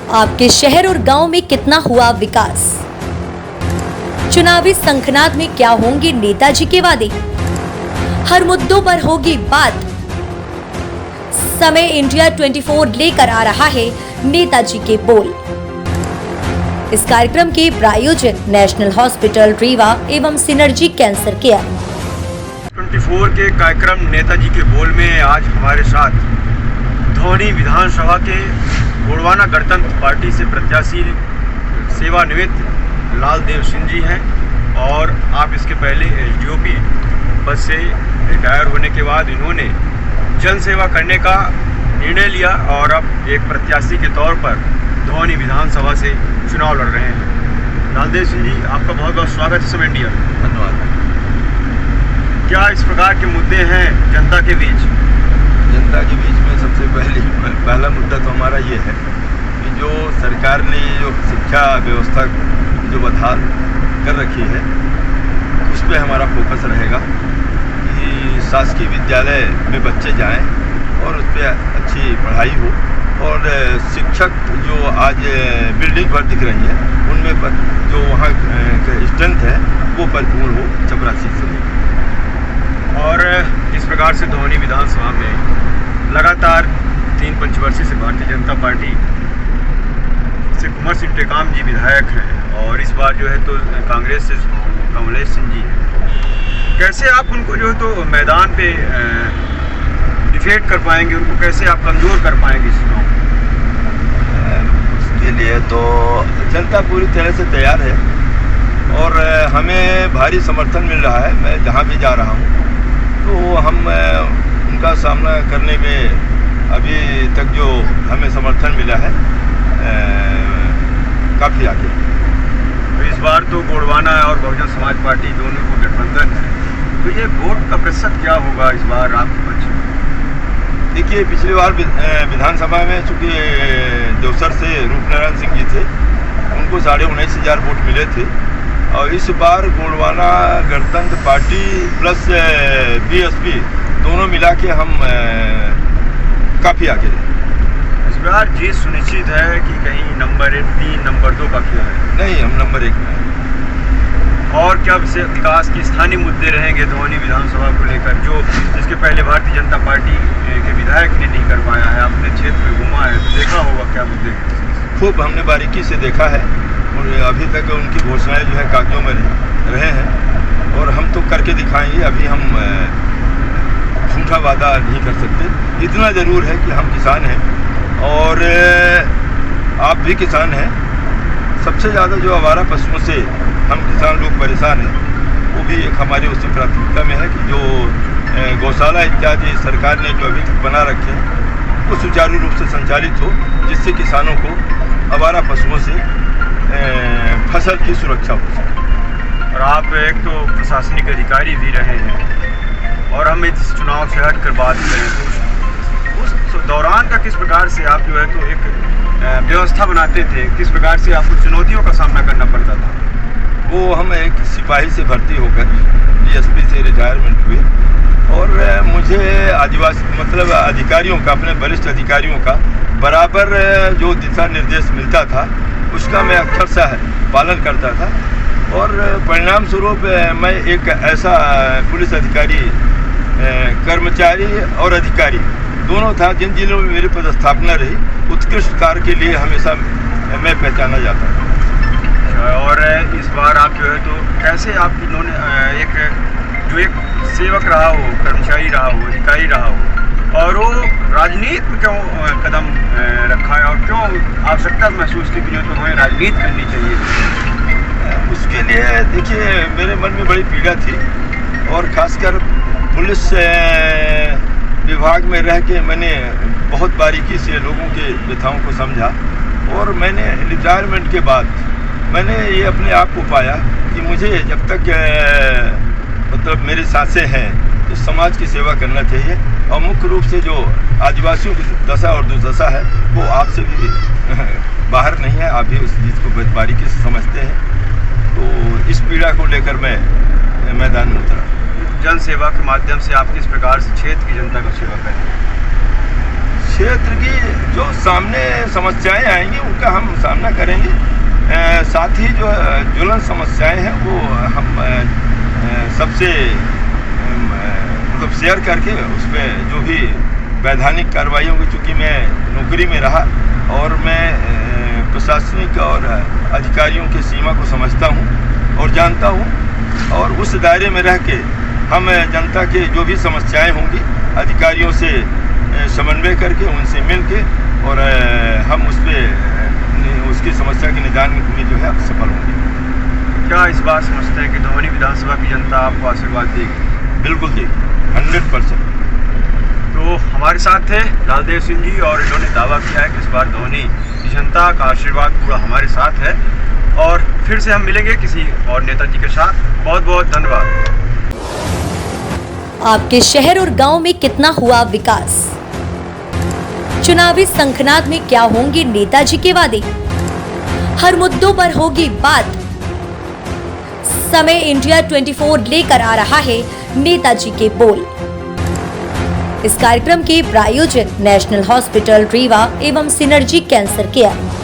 आपके शहर और गांव में कितना हुआ विकास? चुनावी शंखनाद में क्या होंगे नेताजी के वादे? हर मुद्दों पर होगी बात। समय इंडिया 24 लेकर आ रहा है नेताजी के बोल। इस कार्यक्रम के प्रायोजक नेशनल हॉस्पिटल रीवा एवं सिनर्जी कैंसर केयर। 24 के कार्यक्रम नेताजी के बोल में आज हमारे साथ धौनी विधानसभा के गोड़वाना गणतंत्र पार्टी से प्रत्याशी सेवानिवृत्त लालदेव सिंह जी हैं और आप इसके पहले एसडीओपी पद से रिटायर होने के बाद इन्होंने जन सेवा करने का निर्णय लिया और अब एक प्रत्याशी के तौर पर धौनी विधानसभा से चुनाव लड़ रहे हैं। लालदेव सिंह जी, आपका बहुत बहुत स्वागत है समय इंडिया। धन्यवाद। क्या इस प्रकार के मुद्दे हैं जनता के बीच? जनता के बीच में सबसे पहला मुद्दा तो हमारा ये है कि जो सरकार ने जो शिक्षा व्यवस्था जो बदहाल कर रखी है उस पर हमारा फोकस रहेगा कि शासकीय विद्यालय में बच्चे जाएं और उस पर अच्छी पढ़ाई हो और शिक्षक जो आज बिल्डिंग पर दिख रही है उनमें जो वहाँ स्ट्रेंथ है वो परिपूर्ण हो चपरासी से। और इस प्रकार से धौनी विधानसभा में लगातार 3 पंचवर्षीय से भारतीय जनता पार्टी से कुंवर सिंह टेकाम जी विधायक हैं और इस बार जो है तो कांग्रेस से कमलेश सिंह जी हैं। कैसे आप उनको जो है तो मैदान पे डिफेट कर पाएंगे, उनको कैसे आप कमज़ोर कर पाएंगे इस चुनाव? उसके लिए तो जनता पूरी तरह से तैयार है और हमें भारी समर्थन मिल रहा है। मैं जहाँ भी जा रहा हूँ तो हम उनका सामना करने में अभी तक जो हमें समर्थन मिला है काफ़ी आगे। तो इस बार तो गोड़वाना और बहुजन समाज पार्टी दोनों को गठबंधन है, तो ये वोट का प्रतिशत क्या होगा इस बार आपके पक्ष में? देखिए, पिछली बार विधानसभा में चूँकि देवसर से रूपनारायण सिंह जी थे, उनको 19,500 वोट मिले थे और इस बार गोड़वाना गणतंत्र पार्टी प्लस बीएसपी दोनों मिला के हम काफ़ी आगे रहे। इस बार जीत सुनिश्चित है कि कहीं नंबर 3 नंबर 2 का खेल है? नहीं, हम नंबर 1 में हैं। और क्या विकास के स्थानीय मुद्दे रहेंगे धौनी विधानसभा को लेकर, जो जिसके पहले भारतीय जनता पार्टी के विधायक ने नहीं कर पाया है? आपने क्षेत्र में घुमा है तो देखा होगा क्या मुद्दे हैं? खूब हमने बारीकी से देखा है और अभी तक उनकी घोषणाएं जो है कागजों में रहे हैं और हम तो करके दिखाएंगे। अभी हम झूठा वादा नहीं कर सकते। इतना ज़रूर है कि हम किसान हैं और आप भी किसान हैं। सबसे ज़्यादा जो आवारा पशुओं से हम किसान लोग परेशान हैं, वो भी एक हमारी उसी प्राथमिकता में है कि जो गौशाला इत्यादि सरकार ने जो अभी तक बना रखे हैं वो सुचारू रूप से संचालित हो, जिससे किसानों को आवारा पशुओं से फसल की सुरक्षा हो सके। और आप एक तो प्रशासनिक अधिकारी भी रहे हैं और हम इस चुनाव से हट कर बात करें तो उस दौरान का किस प्रकार से आप जो है तो एक व्यवस्था बनाते थे, किस प्रकार से आपको चुनौतियों का सामना करना पड़ता था? वो हम एक सिपाही से भर्ती होकर डीएसपी से रिटायरमेंट हुए और मुझे आदिवासी मतलब अधिकारियों का, अपने वरिष्ठ अधिकारियों का बराबर जो दिशा निर्देश मिलता था उसका मैं अक्षरशः पालन करता था और परिणाम स्वरूप मैं एक ऐसा पुलिस अधिकारी, कर्मचारी और अधिकारी दोनों था जिन जिलों में मेरी पदस्थापना रही उत्कृष्ट कार्य के लिए हमेशा मैं पहचाना जाता था। और इस बार आप जो है तो कैसे आप इन्होंने एक सेवक रहा हो, कर्मचारी रहा हो, अधिकारी रहा हो और वो राजनीति में क्यों कदम रखा है और क्यों आवश्यकता महसूस की कि जो हमें राजनीति करनी चाहिए? उसके लिए देखिए, मेरे मन में बड़ी पीड़ा थी और खासकर पुलिस विभाग में रह के मैंने बहुत बारीकी से लोगों के व्यथाओं को समझा और मैंने रिटायरमेंट के बाद मैंने ये अपने आप को पाया कि मुझे जब तक मतलब मेरी सांसें हैं तो समाज की सेवा करना चाहिए और मुख्य रूप से जो आदिवासियों की दशा और दुर्दशा है वो आपसे भी बाहर नहीं है। आप भी उस चीज़ को बारीकी से समझते हैं। तो इस पीड़ा को लेकर मैं मैदान में उतरा। जन सेवा के माध्यम से आप किस प्रकार से क्षेत्र की जनता को सेवा करें? क्षेत्र की जो सामने समस्याएं आएंगी उनका हम सामना करेंगे। साथ ही जो ज्वलन समस्याएं हैं वो हम सबसे मतलब शेयर करके उस पर जो भी वैधानिक कार्रवाई होगी, चूँकि मैं नौकरी में रहा और मैं प्रशासनिक और अधिकारियों की सीमा को समझता हूँ और जानता हूँ, और उस दायरे में रह के हम जनता के जो भी समस्याएं होंगी अधिकारियों से समन्वय करके उनसे मिल के और हम उसकी समस्या के निदान में जो है सफल होंगे। क्या इस बात समझते हैं कि धोनी विधानसभा की जनता आपको आशीर्वाद देगी? बिल्कुल देगी, 100%। तो हमारे साथ थे लालदेव सिंह जी और इन्होंने दावा किया है कि इस बार धोनी की जनता का आशीर्वाद पूरा हमारे साथ है। और फिर से हम मिलेंगे किसी और नेताजी के साथ। बहुत बहुत धन्यवाद। आपके शहर और गांव में कितना हुआ विकास? चुनावी शंखनाद में क्या होंगे नेताजी के वादे? हर मुद्दों पर होगी बात। समय इंडिया 24 लेकर आ रहा है नेताजी के बोल। इस कार्यक्रम के प्रायोजक नेशनल हॉस्पिटल रीवा एवं सिनर्जी कैंसर केयर।